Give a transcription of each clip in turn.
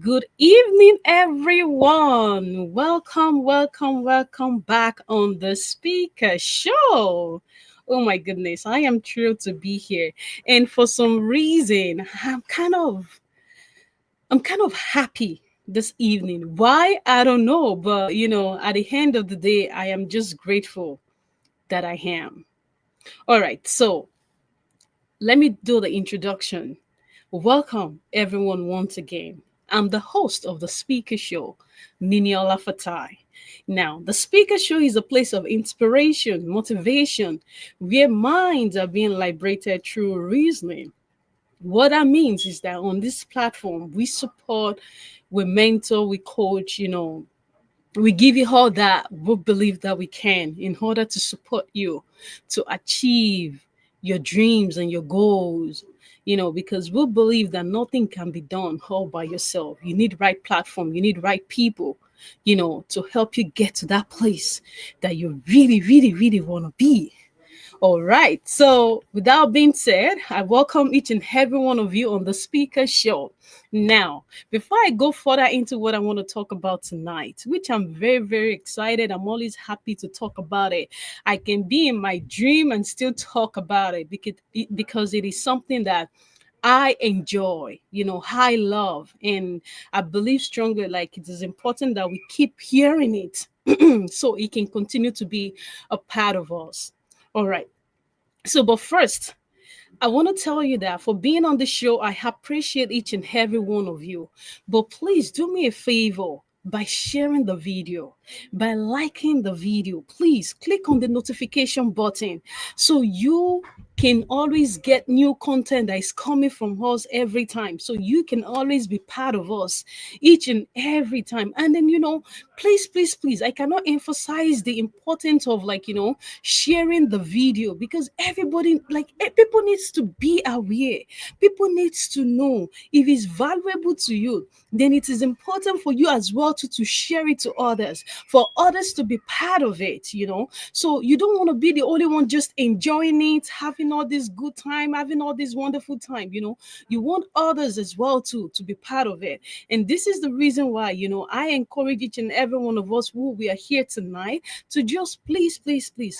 Good evening, everyone. Welcome back on the Speaker Show. Oh my goodness, I am thrilled to be here. And for some reason, I'm kind of happy this evening. Why? I don't know, but at the end of the day, I am just grateful that I am. All right, so let me do the introduction. Welcome, everyone, once again. I'm the host of the Speaker Show, Niniola Fatai. Now, the Speaker Show is a place of inspiration, motivation, where minds are being liberated through reasoning. What that means is that on this platform, we support, we mentor, we coach, we give you all that we believe that we can in order to support you to achieve your dreams and your goals, because we believe that nothing can be done all by yourself. You need right platform, you need right people, to help you get to that place that you really, really, really want to be. All right. So, with that being said, I welcome each and every one of you on the Speaker Show. Now, before I go further into what I want to talk about tonight, which I'm very, very excited, I'm always happy to talk about it. I can be in my dream and still talk about it because it is something that I enjoy, I love, and I believe strongly like it is important that we keep hearing it so it can continue to be a part of us. All right. So, but first, I want to tell you that for being on the show, I appreciate each and every one of you. But please do me a favor by sharing the video, by liking the video. Please click on the notification button so you can always get new content that is coming from us every time. So you can always be part of us each and every time. And then, please, I cannot emphasize the importance of sharing the video because everybody, people needs to be aware. People needs to know if it's valuable to you, then it is important for you as well to share it to others, for others to be part of it. So you don't want to be the only one just enjoying it, having all this good time, having all this wonderful time. You want others as well to be part of it. And this is the reason why, I encourage each and every one of us who we are here tonight to just please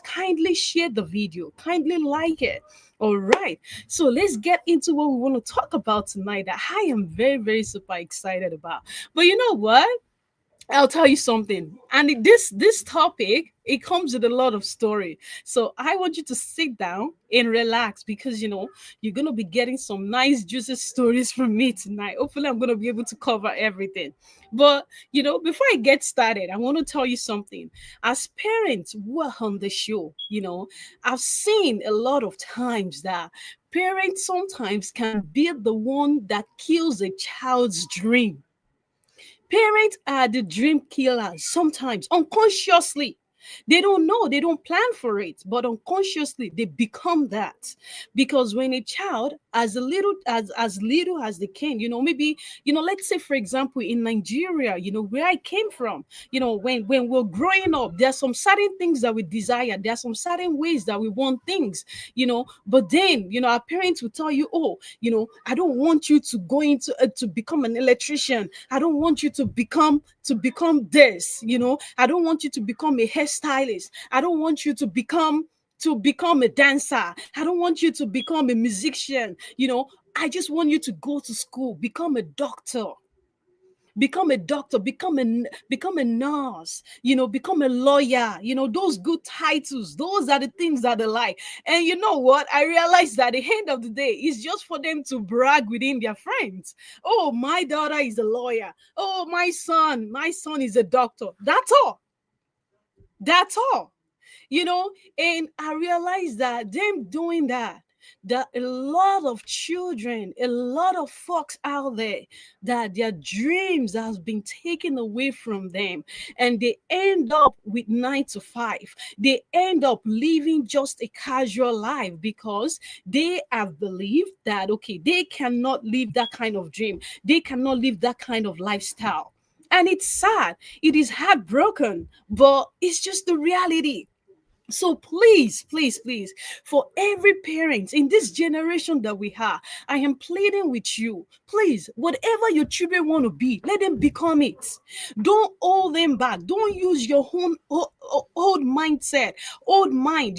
kindly share the video, kindly like it. All right. So let's get into what we want to talk about tonight that I am very, very super excited about. But you know what? I'll tell you something. And this topic, it comes with a lot of story. So I want you to sit down and relax because you're gonna be getting some nice juicy stories from me tonight. Hopefully, I'm gonna be able to cover everything. But before I get started, I want to tell you something. As parents who are on the show, I've seen a lot of times that parents sometimes can be the one that kills a child's dream. Parents are the dream killers sometimes unconsciously. They don't know, they don't plan for it, but unconsciously they become that. Because when a child, as little as they can, maybe, let's say for example in Nigeria, where I came from, when we're growing up, there are some certain things that we desire, there are some certain ways that we want things, but then our parents will tell you, oh, I don't want you to go into to become an electrician. I don't want you to become this. I don't want you to become a hairstylist. I don't want you to become a dancer. I don't want you to become a musician. I just want you to go to school, become a doctor, become a nurse, become a lawyer, those good titles, those are the things that they like. And you know what? I realized that at the end of the day, it's just for them to brag within their friends. Oh, my daughter is a lawyer. Oh, my son is a doctor. That's all. That's all. And I realized that them doing that a lot of children, a lot of folks out there, that their dreams has been taken away from them, and they end up with 9 to 5. They end up living just a casual life because they have believed that okay, they cannot live that kind of dream, they cannot live that kind of lifestyle. And it's sad, it is heartbroken, but it's just the reality. So please, please, please, for every parent in this generation that we have, I am pleading with you. Please, whatever your children want to be, let them become it. Don't hold them back. Don't use your own old mindset, old mind,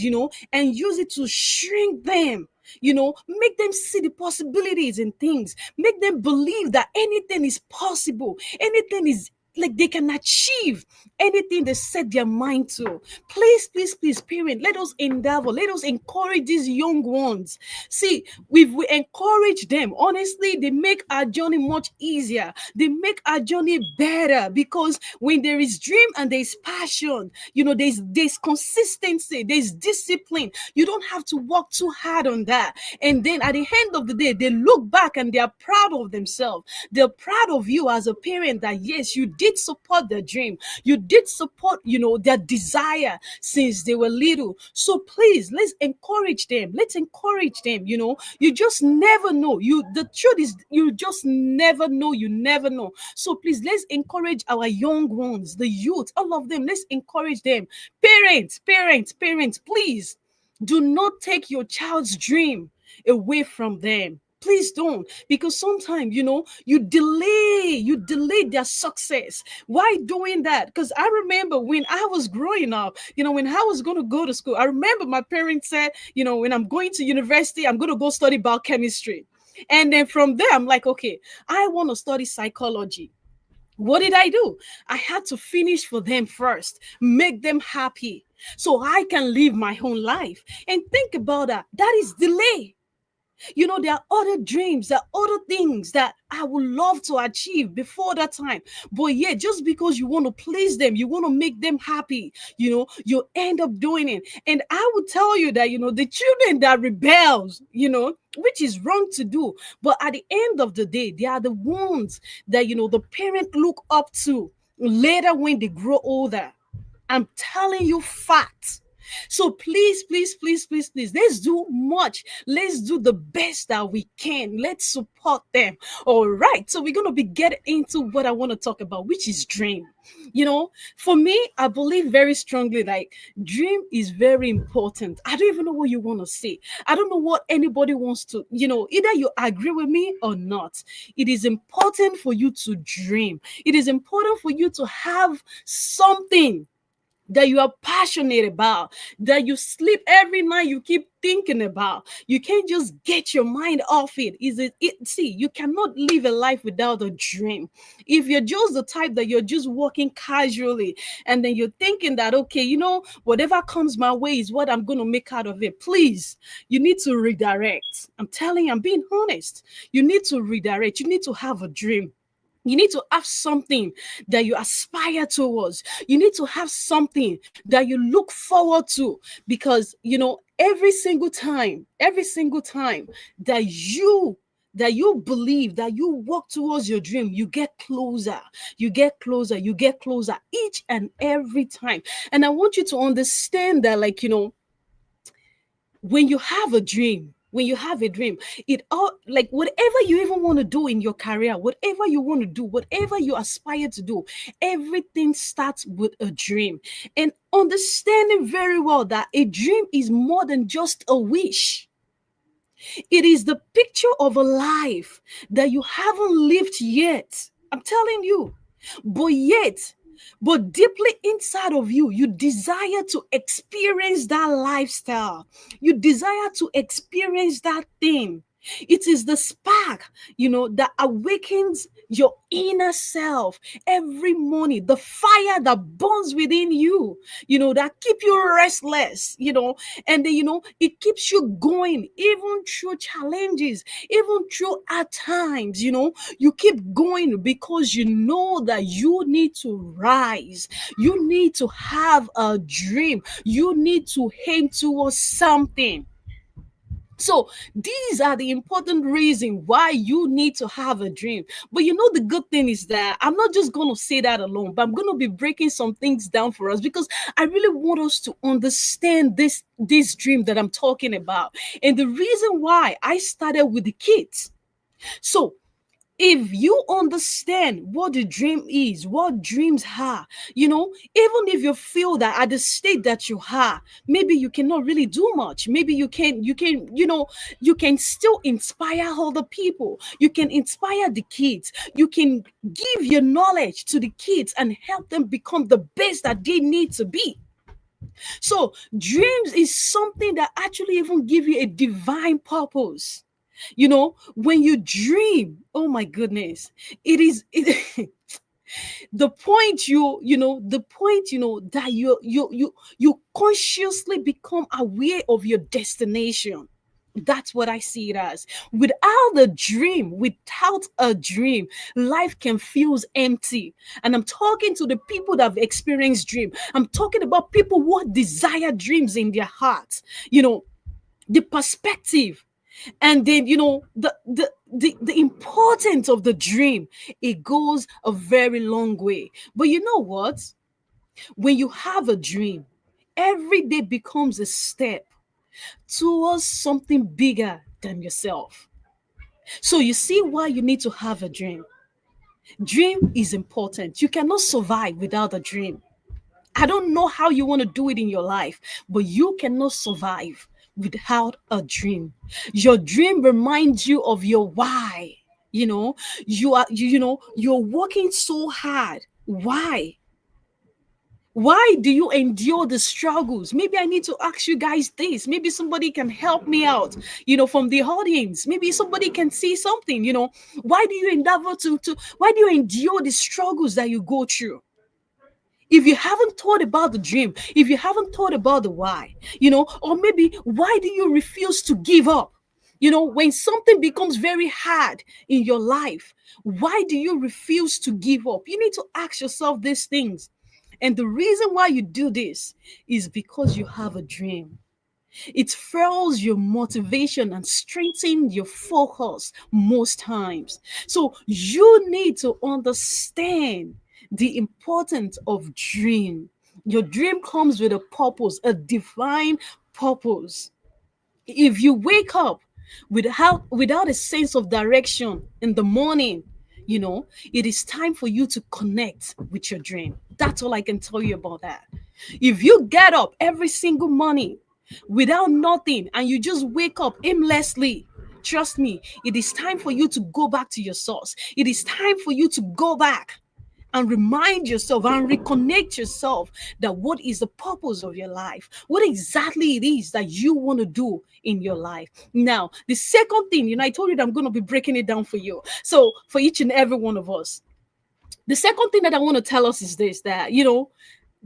and use it to shrink them. Make them see the possibilities in things. Make them believe that anything is possible. Anything is like they can achieve anything they set their mind to. Please, please, please, parent, let us endeavor, let us encourage these young ones. See, if we encourage them, honestly, they make our journey much easier. They make our journey better, because when there is dream and there's passion, there's consistency, there's discipline. You don't have to work too hard on that. And then at the end of the day, they look back and they are proud of themselves. They're proud of you as a parent, that yes, you did support their dream. You did support, their desire since they were little. So please, let's encourage them. Let's encourage them. You just never know. The truth is, you just never know. You never know. So please, let's encourage our young ones, the youth, all of them. Let's encourage them. Parents, please do not take your child's dream away from them. Please don't, because sometimes you delay their success. Why doing that? Because I remember when I was growing up, when I was going to go to school, I remember my parents said, when I'm going to university, I'm going to go study biochemistry. And then from there, I'm like, okay, I want to study psychology. What did I do? I had to finish for them first, make them happy, so I can live my own life. And think about that. That is delay. There are other dreams, there are other things that I would love to achieve before that time. But yeah, just because you want to please them, you want to make them happy, you end up doing it. And I would tell you that, the children that rebels, which is wrong to do. But at the end of the day, they are the ones that, the parent look up to later when they grow older. I'm telling you facts. So please, please, please, please, please, let's do much. Let's do the best that we can. Let's support them. All right. So we're going to be getting into what I want to talk about, which is dream. For me, I believe very strongly, like, dream is very important. I don't even know what you want to say. I don't know what anybody wants to, either you agree with me or not. It is important for you to dream. It is important for you to have something that you are passionate about, that you sleep every night, you keep thinking about. You can't just get your mind off it. See, you cannot live a life without a dream. If you're just the type that you're just walking casually and then you're thinking that, okay, whatever comes my way is what I'm going to make out of it, please, you need to redirect. I'm telling you, I'm being honest. You need to redirect. You need to have a dream. You need to have something that you aspire towards. You need to have something that you look forward to, because every single time that you believe, that you walk towards your dream, you get closer, each and every time. And I want you to understand that, like, when you have a dream, it all, like, whatever you even want to do in your career, whatever you want to do, whatever you aspire to do, everything starts with a dream. And understanding very well that a dream is more than just a wish. It is the picture of a life that you haven't lived yet. I'm telling you. But deeply inside of you, you desire to experience that lifestyle. You desire to experience that thing. It is the spark, that awakens your inner self every morning, the fire that burns within you, that keep you restless, and then, it keeps you going, even through challenges, even through hard times, you keep going because you know that you need to rise. You need to have a dream. You need to aim towards something. So these are the important reasons why you need to have a dream. But the good thing is that I'm not just going to say that alone, but I'm going to be breaking some things down for us, because I really want us to understand this dream that I'm talking about. And the reason why I started with the kids. So If you understand what the dream is, what dreams are, even if you feel that at the state that you are, maybe you cannot really do much. Maybe you can still inspire other people. You can inspire the kids. You can give your knowledge to the kids and help them become the best that they need to be. So dreams is something that actually even give you a divine purpose. When you dream, oh my goodness, it is the point the point that you consciously become aware of your destination. That's what I see it as. Without a dream, life can feel empty. And I'm talking to the people that have experienced dream. I'm talking about people who desire dreams in their hearts. The perspective, and then the importance of the dream, it goes a very long way. But you know what? When you have a dream, every day becomes a step towards something bigger than yourself. So you see why you need to have a dream. Dream is important. You cannot survive without a dream. I don't know how you want to do it in your life, but you cannot survive without a dream. Your dream reminds you of your why. You're working so hard. Why? Why do you endure the struggles? Maybe I need to ask you guys this. Maybe somebody can help me out, from the audience. Maybe somebody can see something, Why do you endeavor why do you endure the struggles that you go through? If you haven't thought about the dream, if you haven't thought about the why, or maybe why do you refuse to give up? When something becomes very hard in your life, why do you refuse to give up? You need to ask yourself these things. And the reason why you do this is because you have a dream. It fuels your motivation and strengthens your focus most times. So you need to understand the importance of dream. Your dream comes with a purpose, a divine purpose. If you wake up without a sense of direction in the morning, it is time for you to connect with your dream. That's all I can tell you about that. If you get up every single morning without nothing and you just wake up aimlessly, trust me, it is time for you to go back to your source. It is time for you to go back and remind yourself and reconnect yourself that what is the purpose of your life, what exactly it is that you want to do in your life. Now, the second thing, I told you that I'm going to be breaking it down for you. So for each and every one of us, the second thing that I want to tell us is this, that,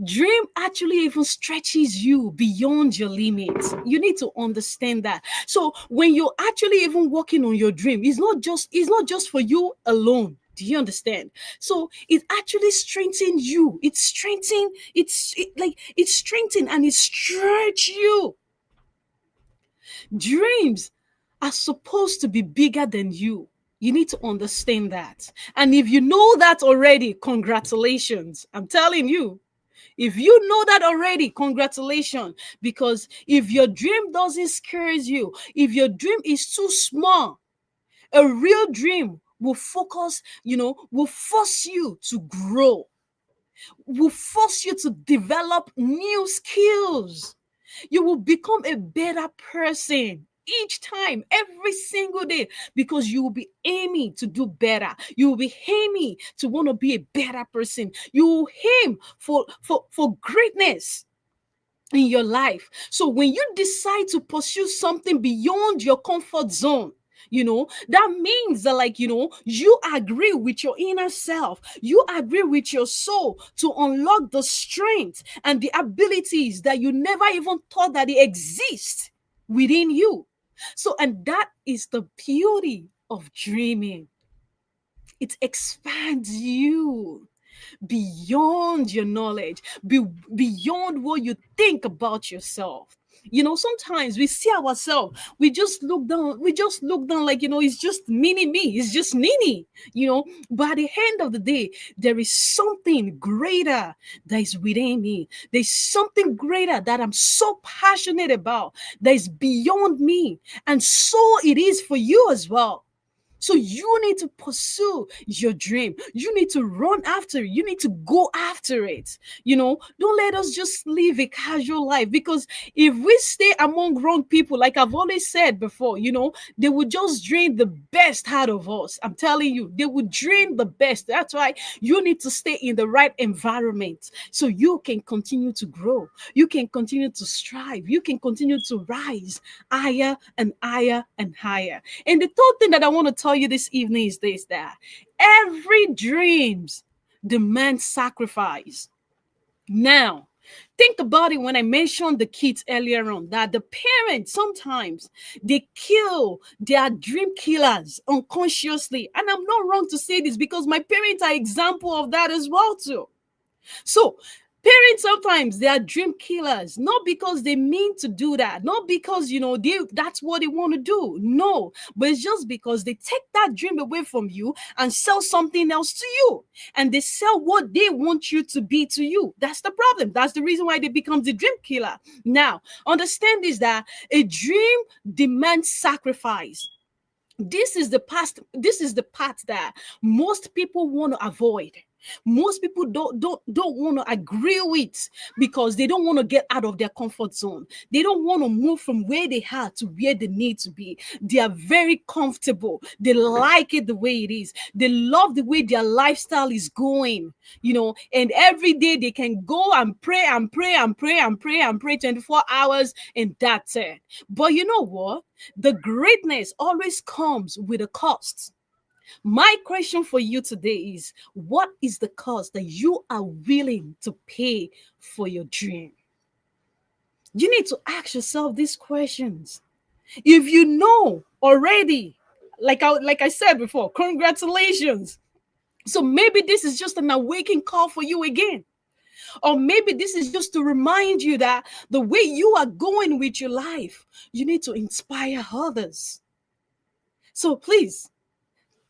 dream actually even stretches you beyond your limits. You need to understand that. So when you're actually even working on your dream, it's not just for you alone. Do you understand? So it actually strengthens you. It strengthens and it stretch you. Dreams are supposed to be bigger than you. You need to understand that. And if you know that already, congratulations. I'm telling you. If you know that already, congratulations. Because if your dream doesn't scare you, if your dream is too small, a real dream will will force you to grow, will force you to develop new skills. You will become a better person each time, every single day, because you will be aiming to do better. You will be aiming to want to be a better person. You will aim for greatness in your life. So when you decide to pursue something beyond your comfort zone, that means that, you agree with your inner self, you agree with your soul to unlock the strength and the abilities that you never even thought that they exist within you. So, and that is the beauty of dreaming. It expands you beyond your knowledge, beyond what you think about yourself. Sometimes we see ourselves, we just look down like, it's just mini me, it's just Nini, but at the end of the day, there is something greater that is within me. There's something greater that I'm so passionate about that is beyond me. And so it is for you as well. So you need to pursue your dream. You need to run after it. You need to go after it. Don't let us just live a casual life, because if we stay among wrong people, like I've always said before, they would just drain the best out of us. I'm telling you, they would drain the best. That's why you need to stay in the right environment so you can continue to grow. You can continue to strive. You can continue to rise higher and higher and higher. And the third thing that I want to tell you this evening is this: that every dreams demands sacrifice. Now, think about it. When I mentioned the kids earlier on, that the parents sometimes they kill their dream killers unconsciously. And I'm not wrong to say this, because my parents are example of that as well too. So parents sometimes they are dream killers, not because they mean to do that, not because that's what they want to do. No, but it's just because they take that dream away from you and sell something else to you, and they sell what they want you to be to you. That's the problem. That's the reason why they become the dream killer. Now, understand this: that a dream demands sacrifice. This is the part that most people want to avoid. Most people don't want to agree with, because they don't want to get out of their comfort zone. They don't want to move from where they are to where they need to be. They are very comfortable. They like it the way it is. They love the way their lifestyle is going, and every day they can go and pray and pray and pray and pray and pray 24 hours, and that's it. But you know what? The greatness always comes with a cost. My question for you today is: what is the cost that you are willing to pay for your dream? You need to ask yourself these questions. If you know already, like I said before, congratulations. So maybe this is just an awakening call for you again. Or maybe this is just to remind you that the way you are going with your life, you need to inspire others. So please,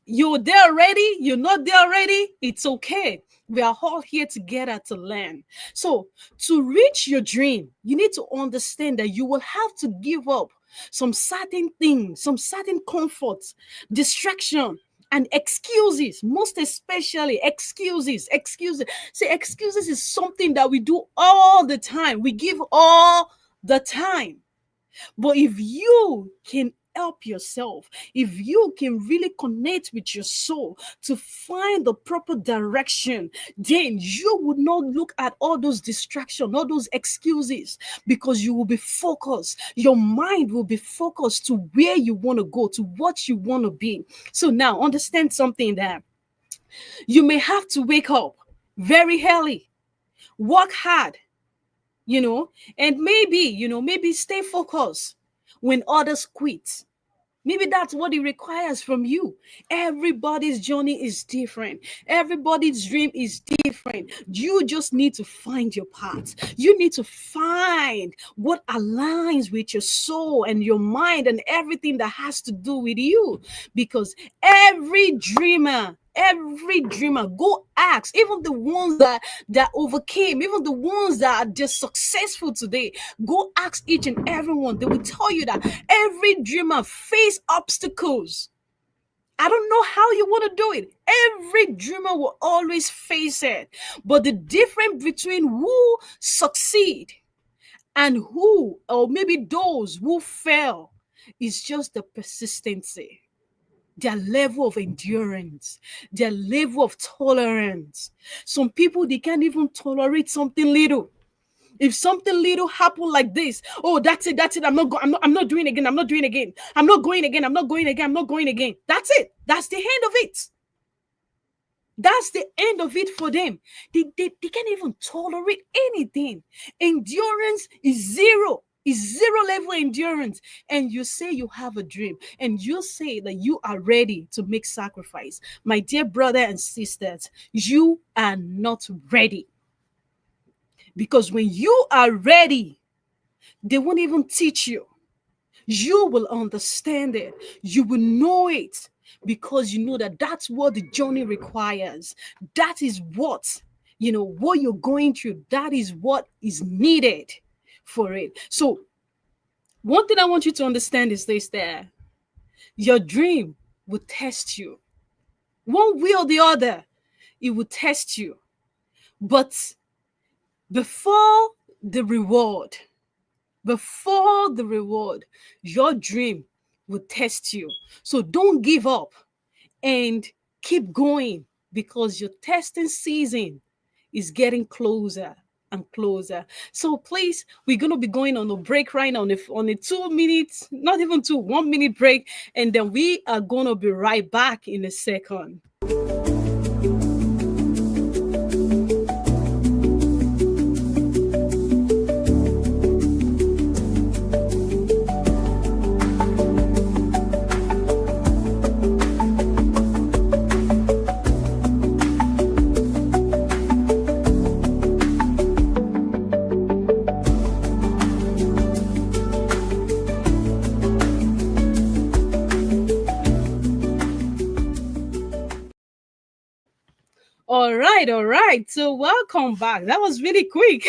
you're there already, you're not there already, it's okay. We are all here together to learn. So, to reach your dream, you need to understand that you will have to give up some certain things, some certain comforts, distraction, and excuses. Most especially excuses. Excuses. See, excuses is something that we do all the time. We give all the time. But if you can help yourself, if you can really connect with your soul to find the proper direction, then you would not look at all those distractions, all those excuses, because you will be focused. Your mind will be focused to where you want to go, to what you want to be. So now understand something: that you may have to wake up very early, work hard, and maybe stay focused when others quit. Maybe that's what it requires from you. Everybody's journey is different. Everybody's dream is different. You just need to find your path. You need to find what aligns with your soul and your mind and everything that has to do with you. Because every dreamer, go ask, even the ones that overcame, even the ones that are just successful today, go ask each and everyone. They will tell you that every dreamer face obstacles. I don't know how you want to do it. Every dreamer will always face it. But the difference between who succeed and who, or maybe those who fail, is just the persistency, their level of endurance, their level of tolerance. Some people, they can't even tolerate something little. If something little happen like this, oh, that's it. I'm not doing again. I'm not doing again. I'm not going again. I'm not going again. I'm not going again. That's it. That's the end of it. That's the end of it for them. They can't even tolerate anything. Endurance is zero. Is zero level endurance. And you say you have a dream, and you say that you are ready to make sacrifice. My dear brother and sisters, you are not ready. Because when you are ready, they won't even teach you. You will understand it. You will know it, because you know that that's what the journey requires. That is what you're going through. That is what is needed for it. So one thing I want you to understand is this: that your dream will test you. One way or the other, it will test you. But before the reward, before the reward, your dream will test you. So don't give up and keep going, because your testing season is getting closer and closer. So please, we're gonna be going on a break right now, on a 2 minutes, not even two, 1 minute break, and then we are gonna be right back in a second. All right, all right. So welcome back. That was really quick.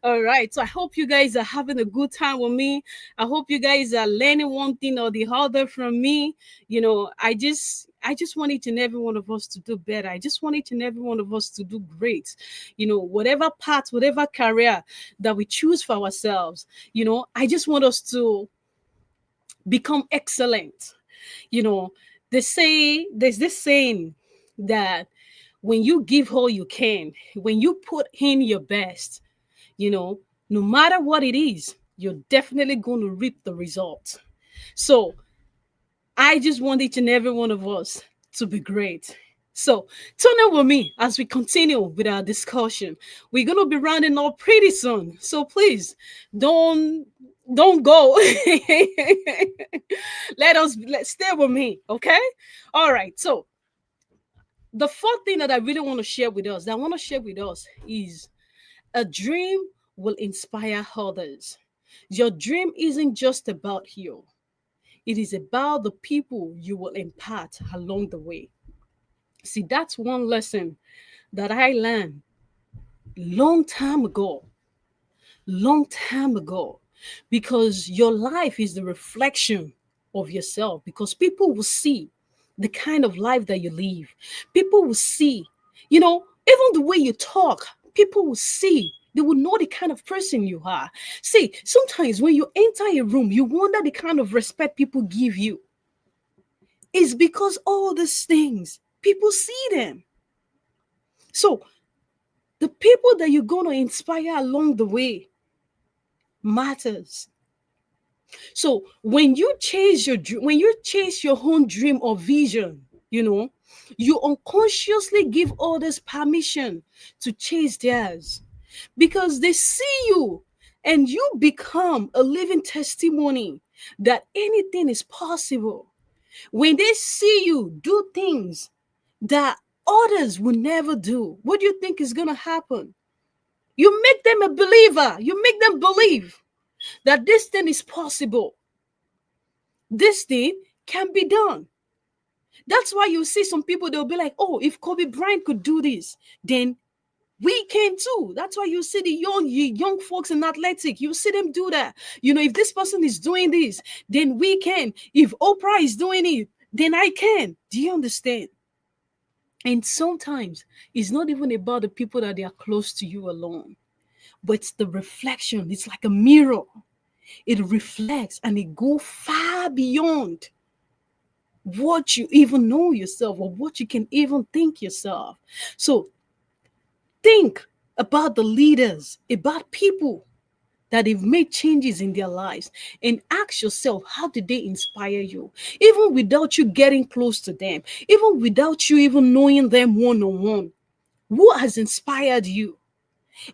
All right. So I hope you guys are having a good time with me. I hope you guys are learning one thing or the other from me. I just want each and every one of us to do better. I just want each and every one of us to do great. Whatever path, whatever career that we choose for ourselves, I just want us to become excellent. You know, there's this saying that when you give all you can, when you put in your best, no matter what it is, you're definitely going to reap the result. So I just want each and every one of us to be great. So tune in with me as we continue with our discussion. We're gonna be rounding up pretty soon. So please don't don't go. Let's stay with me, okay? All right. So the fourth thing that I really want to share with us, that I want to share with us is a dream will inspire others. Your dream isn't just about you. It is about the people you will impact along the way. See, that's one lesson that I learned long time ago, long time ago, because your life is the reflection of yourself, because people will see the kind of life that you live. People will see, even the way you talk, people will see. They will know the kind of person you are. See, sometimes when you enter a room, you wonder the kind of respect people give you. It's because all these things, people see them. So the people that you're going to inspire along the way matters. So when you chase your own dream or vision, you unconsciously give others permission to chase theirs, because they see you and you become a living testimony that anything is possible. When they see you do things that others will never do, what do you think is going to happen? You make them a believer. You make them believe that this thing is possible. This thing can be done. That's why you see some people, they'll be like, oh, if Kobe Bryant could do this, then we can too. That's why you see the young folks in athletic. You see them do that. If this person is doing this, then we can. If Oprah is doing it, then I can. Do you understand? And sometimes it's not even about the people that they are close to you alone, but it's the reflection. It's like a mirror. It reflects and it goes far beyond what you even know yourself or what you can even think yourself. So think about the leaders, about people that have made changes in their lives, and ask yourself, how did they inspire you? Even without you getting close to them, even without you even knowing them one on one, who has inspired you?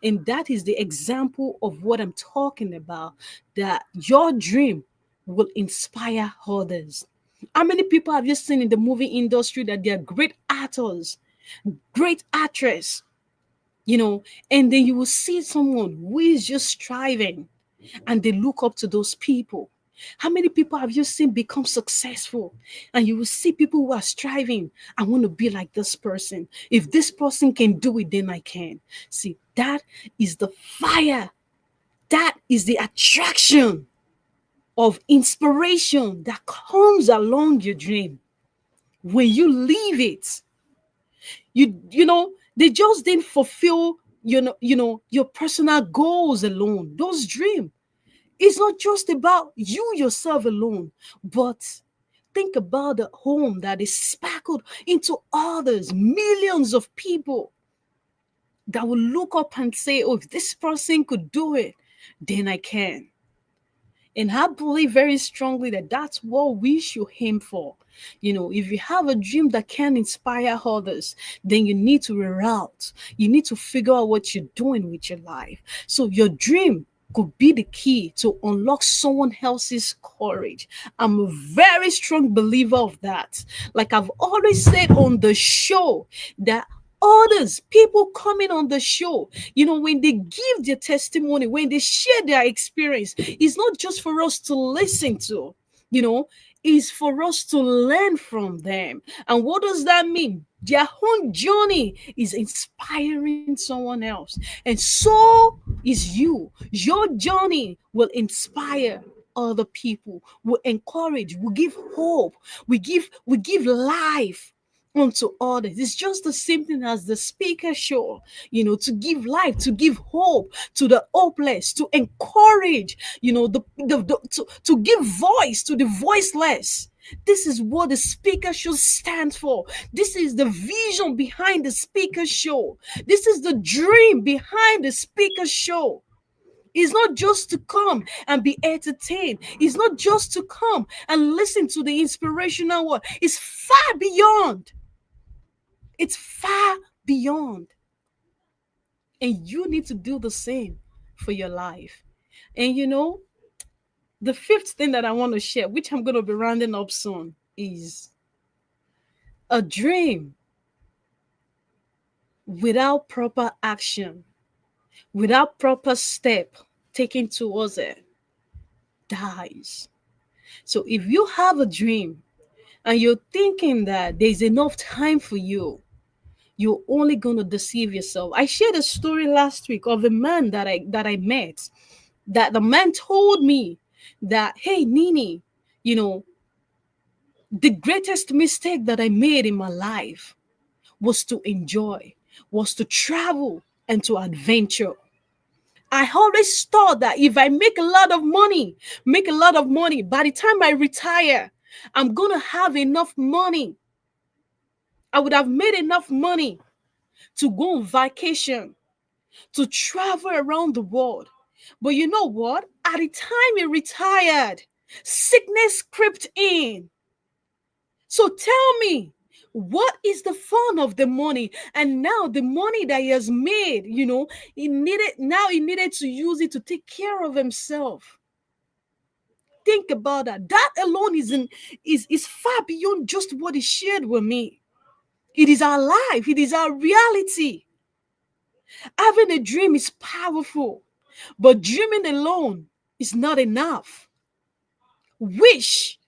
And that is the example of what I'm talking about, that your dream will inspire others. How many people have you seen in the movie industry that they are great actors, great actress, and then you will see someone who is just striving and they look up to those people. How many people have you seen become successful? And you will see people who are striving. I want to be like this person. If this person can do it, then I can. See, that is the fire. That is the attraction of inspiration that comes along your dream. When you leave it, they just didn't fulfill your personal goals alone. Those dreams, it's not just about you yourself alone, but think about the home that is sparkled into others, millions of people that will look up and say, oh, if this person could do it, then I can. And I believe very strongly that that's what we should aim for. If you have a dream that can inspire others, then you need to reroute. You need to figure out what you're doing with your life. So your dream could be the key to unlock someone else's courage. I'm a very strong believer of that. Like I've always said on the show, that others, people coming on the show, when they give their testimony, when they share their experience, it's not just for us to listen to, is for us to learn from them. And what does that mean? Their own journey is inspiring someone else. And so is you. Your journey will inspire other people, will encourage, will give hope, we give life unto others. It's just the same thing as the speaker show, to give life, to give hope to the hopeless, to encourage, to give voice to the voiceless. This is what the speaker show stands for. This is the vision behind the speaker show. This is the dream behind the speaker show. It's not just to come and be entertained. It's not just to come and listen to the inspirational word. It's far beyond. It's far beyond. And you need to do the same for your life. And the fifth thing that I want to share, which I'm going to be rounding up soon, is a dream without proper action, without proper step taken towards it, dies. So if you have a dream and you're thinking that there's enough time for you, you're only gonna deceive yourself. I shared a story last week of a man that I met. That the man told me that, hey, Nini, the greatest mistake that I made in my life was to enjoy, was to travel and to adventure. I always thought that if I make a lot of money, by the time I retire, I'm gonna have enough money. I would have made enough money to go on vacation, to travel around the world. But you know what? At the time he retired, sickness crept in. So tell me, what is the fun of the money? And now the money that he has made, he needed to use it to take care of himself. Think about that. That alone is far beyond just what he shared with me. It is our life, it is our reality. Having a dream is powerful, but dreaming alone is not enough. Wish,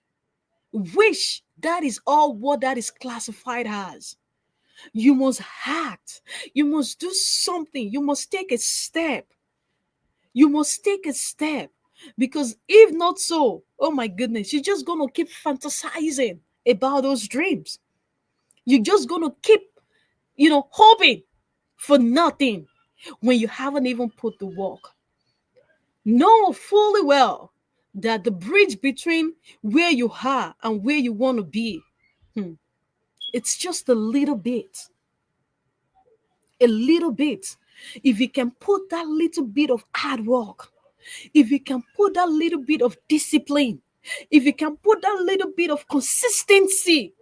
that is all what that is classified as. You must act, you must do something, you must take a step. You must take a step, because if not so, oh my goodness, you're just gonna keep fantasizing about those dreams. You're just gonna keep, hoping for nothing when you haven't even put the work. Know fully well that the bridge between where you are and where you want to be, it's just a little bit. A little bit. If you can put that little bit of hard work, if you can put that little bit of discipline, if you can put that little bit of consistency,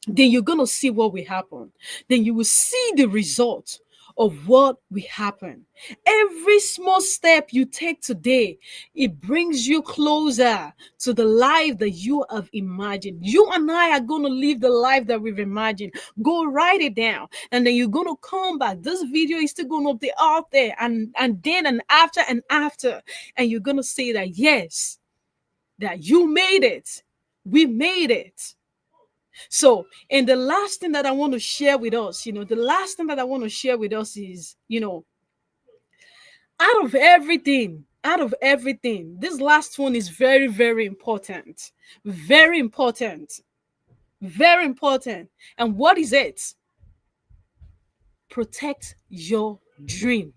then you're going to see what will happen. Then you will see the result of what will happen. Every small step you take today, it brings you closer to the life that you have imagined. You and I are going to live the life that we've imagined. Go write it down, and then you're going to come back. This video is still going to be out there, and then and after, and you're going to say that, yes, that you made it. We made it. So, and the last thing that I want to share with us, is, out of everything out of everything, this last one is very, very important. Very important. Very important. And what is it? Protect your dream.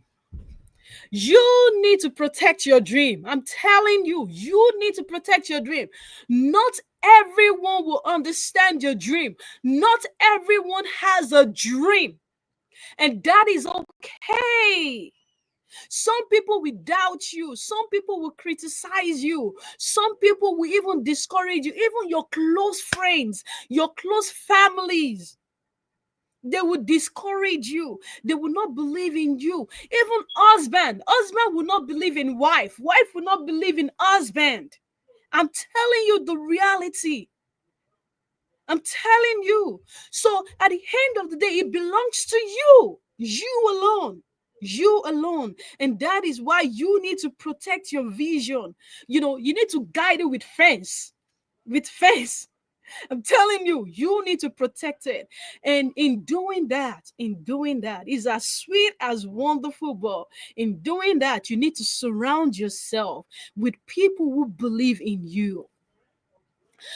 You need to protect your dream. I'm telling you, you need to protect your dream. Not everyone will understand your dream. Not everyone has a dream. And that is okay. Some people will doubt you. Some people will criticize you. Some people will even discourage you. Even your close friends, your close families. They will discourage you. They will not believe in you. Even husband will not believe in wife. Wife will not believe in husband. I'm telling you the reality. I'm telling you. So at the end of the day, it belongs to you. You alone. You alone. And that is why you need to protect your vision. You need to guide it with fence. With fence. I'm telling you, you need to protect it. And in doing that, is as sweet as wonderful, but in doing that, you need to surround yourself with people who believe in you.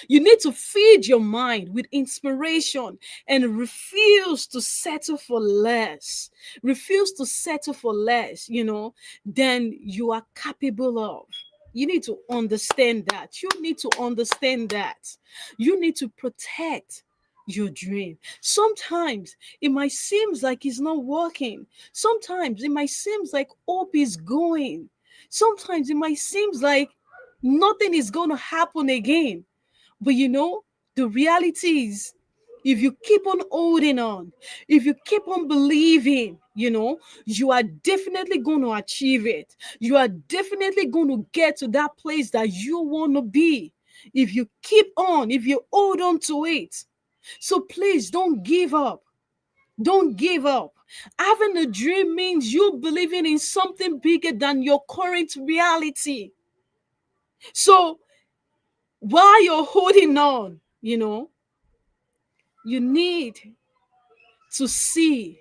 You need to feed your mind with inspiration and refuse to settle for less. Refuse to settle for less, than you are capable of. You need to understand that. You need to understand that. You need to protect your dream. Sometimes it might seem like it's not working. Sometimes it might seem like hope is going. Sometimes it might seem like nothing is going to happen again. But the reality is, if you keep on holding on, if you keep on believing, you are definitely going to achieve it. You are definitely going to get to that place that you want to be. If you keep on, if you hold on to it. So please don't give up. Don't give up. Having a dream means you believing in something bigger than your current reality. So while you're holding on, you need to see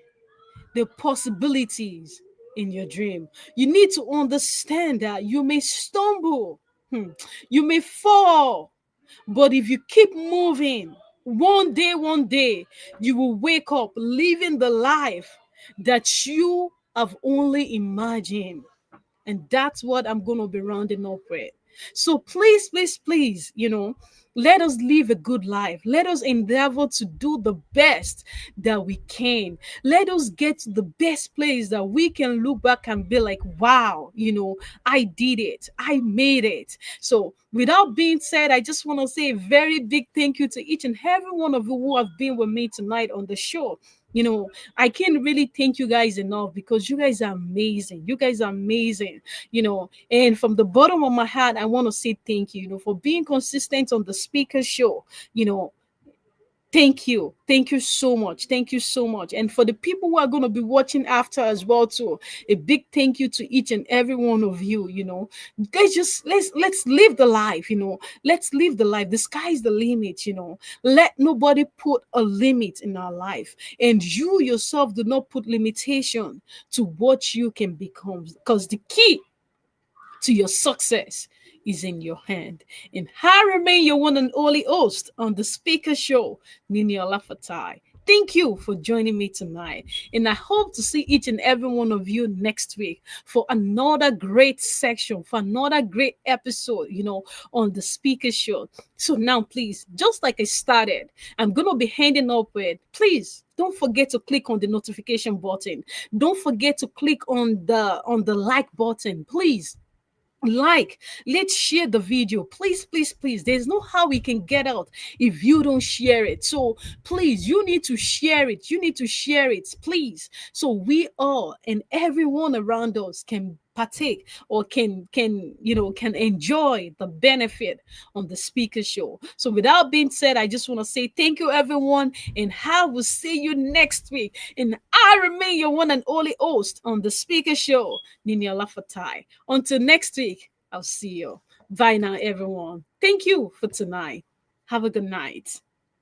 the possibilities in your dream. You need to understand that you may stumble, you may fall, but if you keep moving, one day, you will wake up living the life that you have only imagined. And that's what I'm going to be rounding up with. So please, please, please, let us live a good life. Let us endeavor to do the best that we can. Let us get to the best place that we can look back and be like, wow, I did it. I made it. So without being said, I just want to say a very big thank you to each and every one of you who have been with me tonight on the show. I can't really thank you guys enough because you guys are amazing. You guys are amazing, and from the bottom of my heart, I want to say thank you, for being consistent on the speaker show. Thank you. Thank you so much. Thank you so much. And for the people who are going to be watching after as well too, a big thank you to each and every one of you. Guys, just let's live the life. Let's live the life. The sky is the limit. Let nobody put a limit in our life, and you yourself do not put limitation to what you can become, because the key to your success is in your hand. And I remain your one and only host on the Speaker Show, Nini Olafatai. Thank you for joining me tonight. And I hope to see each and every one of you next week for another great section, for another great episode, on the Speaker Show. So now, please, just like I started, I'm going to be handing up with, please, don't forget to click on the notification button. Don't forget to click on the like button, please. Let's share the video, please, please, please. There's no how we can get out if you don't share it. So please, you need to share it. Please, so we all and everyone around us can partake or can enjoy the benefit on the Speaker Show. So without being said, I just want to say thank you, everyone, and I will see you next week. And I remain your one and only host on the Speaker Show, Nini Olafatai. Until next week, I'll see you. Bye now, everyone. Thank you for tonight. Have a good night.